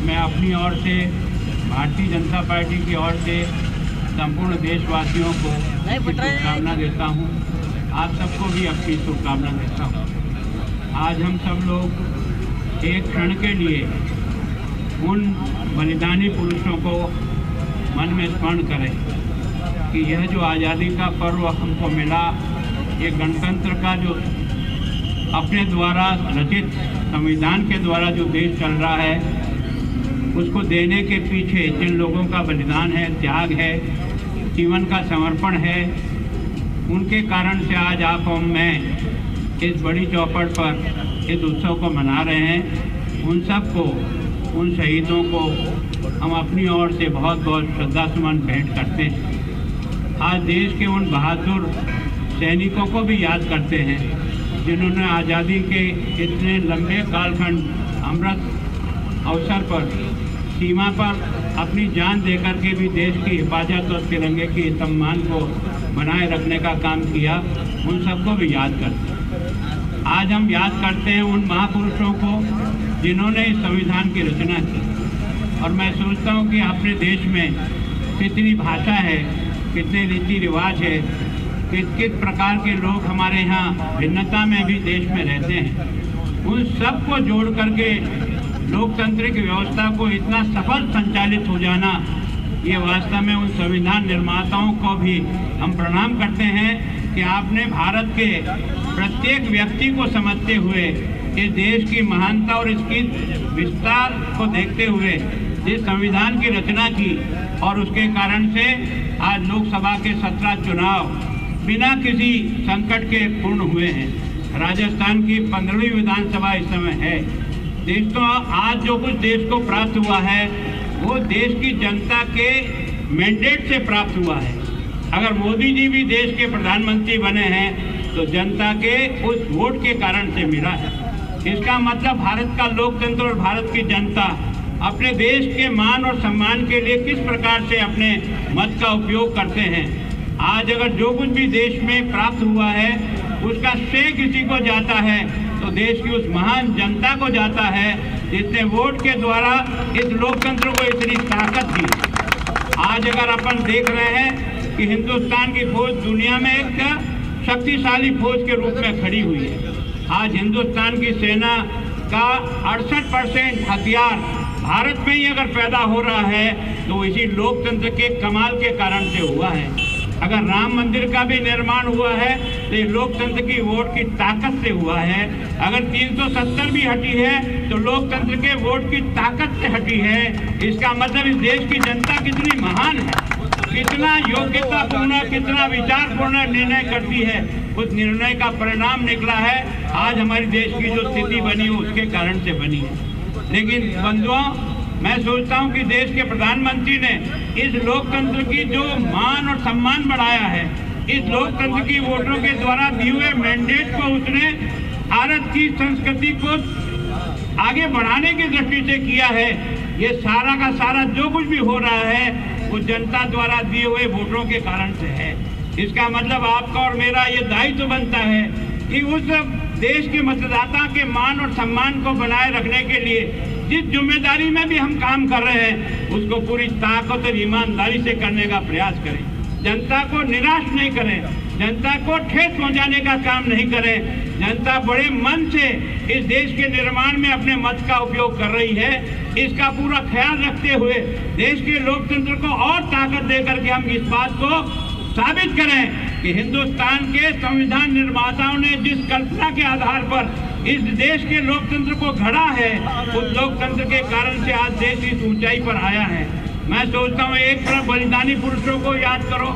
मैं अपनी ओर से, भारतीय जनता पार्टी की ओर से संपूर्ण देशवासियों को शुभकामना देता हूँ। आप सबको भी अपनी शुभकामना देता हूँ। आज हम सब लोग एक क्षण के लिए उन बलिदानी पुरुषों को मन में स्मरण करें कि यह जो आज़ादी का पर्व हमको मिला, ये गणतंत्र का जो अपने द्वारा रचित संविधान के द्वारा जो देश चल रहा है, उसको देने के पीछे जिन लोगों का बलिदान है, त्याग है, जीवन का समर्पण है, उनके कारण से आज आप और मैं इस बड़ी चौपट पर इस उत्सव को मना रहे हैं। उन सबको, उन शहीदों को हम अपनी ओर से बहुत बहुत श्रद्धासुमन भेंट करते हैं। आज देश के उन बहादुर सैनिकों को भी याद करते हैं जिन्होंने आज़ादी के इतने लंबे कालखंड अमृत अवसर पर सीमा पर अपनी जान देकर के भी देश की हिफाजत और तिरंगे के सम्मान को बनाए रखने का काम किया। उन सबको भी याद करते हैं। आज हम याद करते हैं उन महापुरुषों को जिन्होंने इस संविधान की रचना की। और मैं सोचता हूँ कि अपने देश में कितनी भाषा है, कितने रीति रिवाज है, किस प्रकार के लोग हमारे यहाँ भिन्नता में भी देश में रहते हैं, उन सबको जोड़ करके लोकतांत्रिक व्यवस्था को इतना सफल संचालित हो जाना, ये वास्तव में उन संविधान निर्माताओं को भी हम प्रणाम करते हैं कि आपने भारत के प्रत्येक व्यक्ति को समझते हुए इस देश की महानता और इसकी विस्तार को देखते हुए इस संविधान की रचना की। और उसके कारण से आज लोकसभा के 17 चुनाव बिना किसी संकट के पूर्ण हुए हैं। राजस्थान की 15वीं विधानसभा इस समय है। दोस्तों, आज जो कुछ देश को प्राप्त हुआ है वो देश की जनता के मैंडेट से प्राप्त हुआ है। अगर मोदी जी भी देश के प्रधानमंत्री बने हैं तो जनता के उस वोट के कारण से मिला है। इसका मतलब भारत का लोकतंत्र और भारत की जनता अपने देश के मान और सम्मान के लिए किस प्रकार से अपने मत का उपयोग करते हैं। आज अगर जो कुछ भी देश में प्राप्त हुआ है उसका श्रेय किसी को जाता है तो देश की उस महान जनता को जाता है जिसने वोट के द्वारा इस लोकतंत्र को इतनी ताकत दी। आज अगर अपन देख रहे हैं कि हिंदुस्तान की फौज दुनिया में एक शक्तिशाली फौज के रूप में खड़ी हुई है। आज हिंदुस्तान की सेना का 68% हथियार भारत में ही अगर पैदा हो रहा है तो इसी लोकतंत्र के कमाल के कारण से हुआ है। अगर राम मंदिर का भी निर्माण हुआ है तो ये लोकतंत्र की वोट की ताकत से हुआ है। अगर 370 भी हटी है तो लोकतंत्र के वोट की ताकत से हटी है। इसका मतलब इस देश की जनता कितनी महान है, कितना योग्यतापूर्ण, कितना विचारपूर्ण निर्णय करती है। उस निर्णय का परिणाम निकला है आज हमारे देश की जो स्थिति बनी है उसके कारण से बनी है। लेकिन बंधुओं, मैं सोचता हूं कि देश के प्रधानमंत्री ने इस लोकतंत्र की जो मान और सम्मान बढ़ाया है, इस लोकतंत्र की वोटरों के द्वारा दिए हुए मैंडेट को उसने भारत की संस्कृति को आगे बढ़ाने की दृष्टि से किया है। ये सारा का सारा जो कुछ भी हो रहा है वो जनता द्वारा दिए हुए वोटरों के कारण से है। इसका मतलब आपका और मेरा ये दायित्व बनता है कि उस देश के मतदाता के मान और सम्मान को बनाए रखने के लिए जिस जिम्मेदारी में भी हम काम कर रहे हैं उसको पूरी ताकत और ईमानदारी से करने का प्रयास करें। जनता को निराश नहीं करें, जनता को ठेस पहुंचाने का काम नहीं करें। जनता बड़े मन से इस देश के निर्माण में अपने मत का उपयोग कर रही है। इसका पूरा ख्याल रखते हुए देश के लोकतंत्र को और ताकत देकर के हम इस बात को साबित करें कि हिंदुस्तान के संविधान निर्माताओं ने जिस कल्पना के आधार पर इस देश के लोकतंत्र को घड़ा है, उस लोकतंत्र के कारण से आज देश इस ऊंचाई पर आया है। मैं सोचता हूँ एक तरफ बलिदानी पुरुषों को याद करो,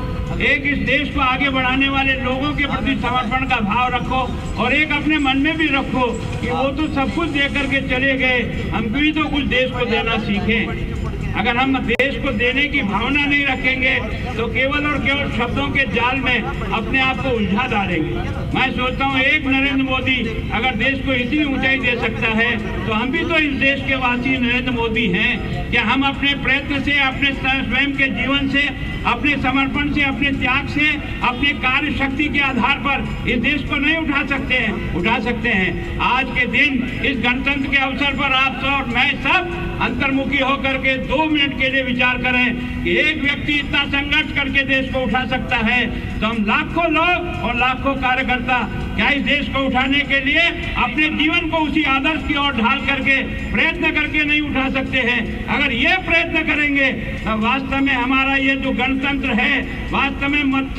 एक इस देश को आगे बढ़ाने वाले लोगों के प्रति समर्पण का भाव रखो और एक अपने मन में भी रखो कि वो तो सब कुछ दे करके चले गए, हम भी तो कुछ देश को देना सीखें। अगर हम देश को देने की भावना नहीं रखेंगे तो केवल और केवल शब्दों के जाल में अपने आप को उलझा डालेंगे। मैं सोचता हूँ एक नरेंद्र मोदी अगर देश को इतनी ऊंचाई दे सकता है तो हम भी तो इस देश के वासी नरेंद्र मोदी हैं। क्या हम अपने प्रयत्न से, अपने स्वयं के जीवन से, अपने समर्पण से, अपने त्याग से, अपने कार्य शक्ति के आधार पर इस देश को नहीं उठा सकते हैं? उठा सकते हैं। आज के दिन इस गणतंत्र के अवसर पर आप सब और मैं सब अंतर्मुखी होकर के 2 मिनट के लिए विचार करें कि एक व्यक्ति इतना संघर्ष करके देश को उठा सकता है, तो हम लाखों लोग और लाखों कार्यकर्ता क्या इस देश को उठाने के लिए अपने जीवन को उसी आदर्श की ओर ढाल करके प्रयत्न करके नहीं उठा सकते हैं। अगर ये प्रयत्न करेंगे तो वास्तव में हमारा ये जो गणतंत्र है, वास्तव में मत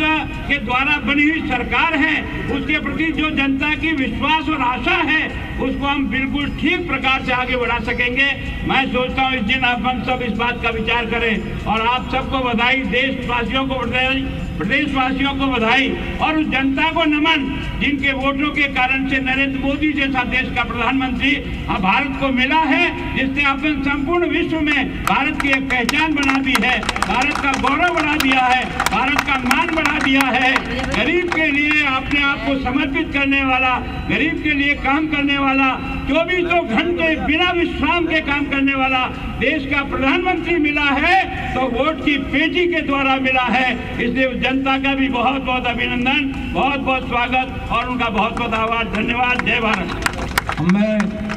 के द्वारा बनी हुई सरकार है, उसके प्रति जो जनता की विश्वास और आशा है, उसको हम बिल्कुल ठीक प्रकार से आगे बढ़ा सकेंगे। मैं सोचता हूँ इस दिन आप हम सब इस बात का विचार करें और आप सबको बधाई, देशवासियों को बधाई, प्रदेशवासियों को बधाई और उस जनता को नमन जिनके वोटों के कारण से नरेंद्र मोदी जैसा देश का प्रधानमंत्री भारत को मिला है, जिसने अपने संपूर्ण विश्व में भारत की एक पहचान बना दी है, भारत का गौरव बढ़ा दिया है, भारत का मान बढ़ा दिया है। गरीब के लिए अपने आप को समर्पित करने वाला, गरीब के लिए काम करने वाला, 24 घंटे बिना विश्राम के काम करने वाला देश का प्रधानमंत्री मिला है, तो वोट की पेटी के द्वारा मिला है। इसलिए जनता का भी बहुत बहुत अभिनंदन, बहुत बहुत स्वागत और उनका बहुत बहुत आभार, धन्यवाद। जय भारत। मैं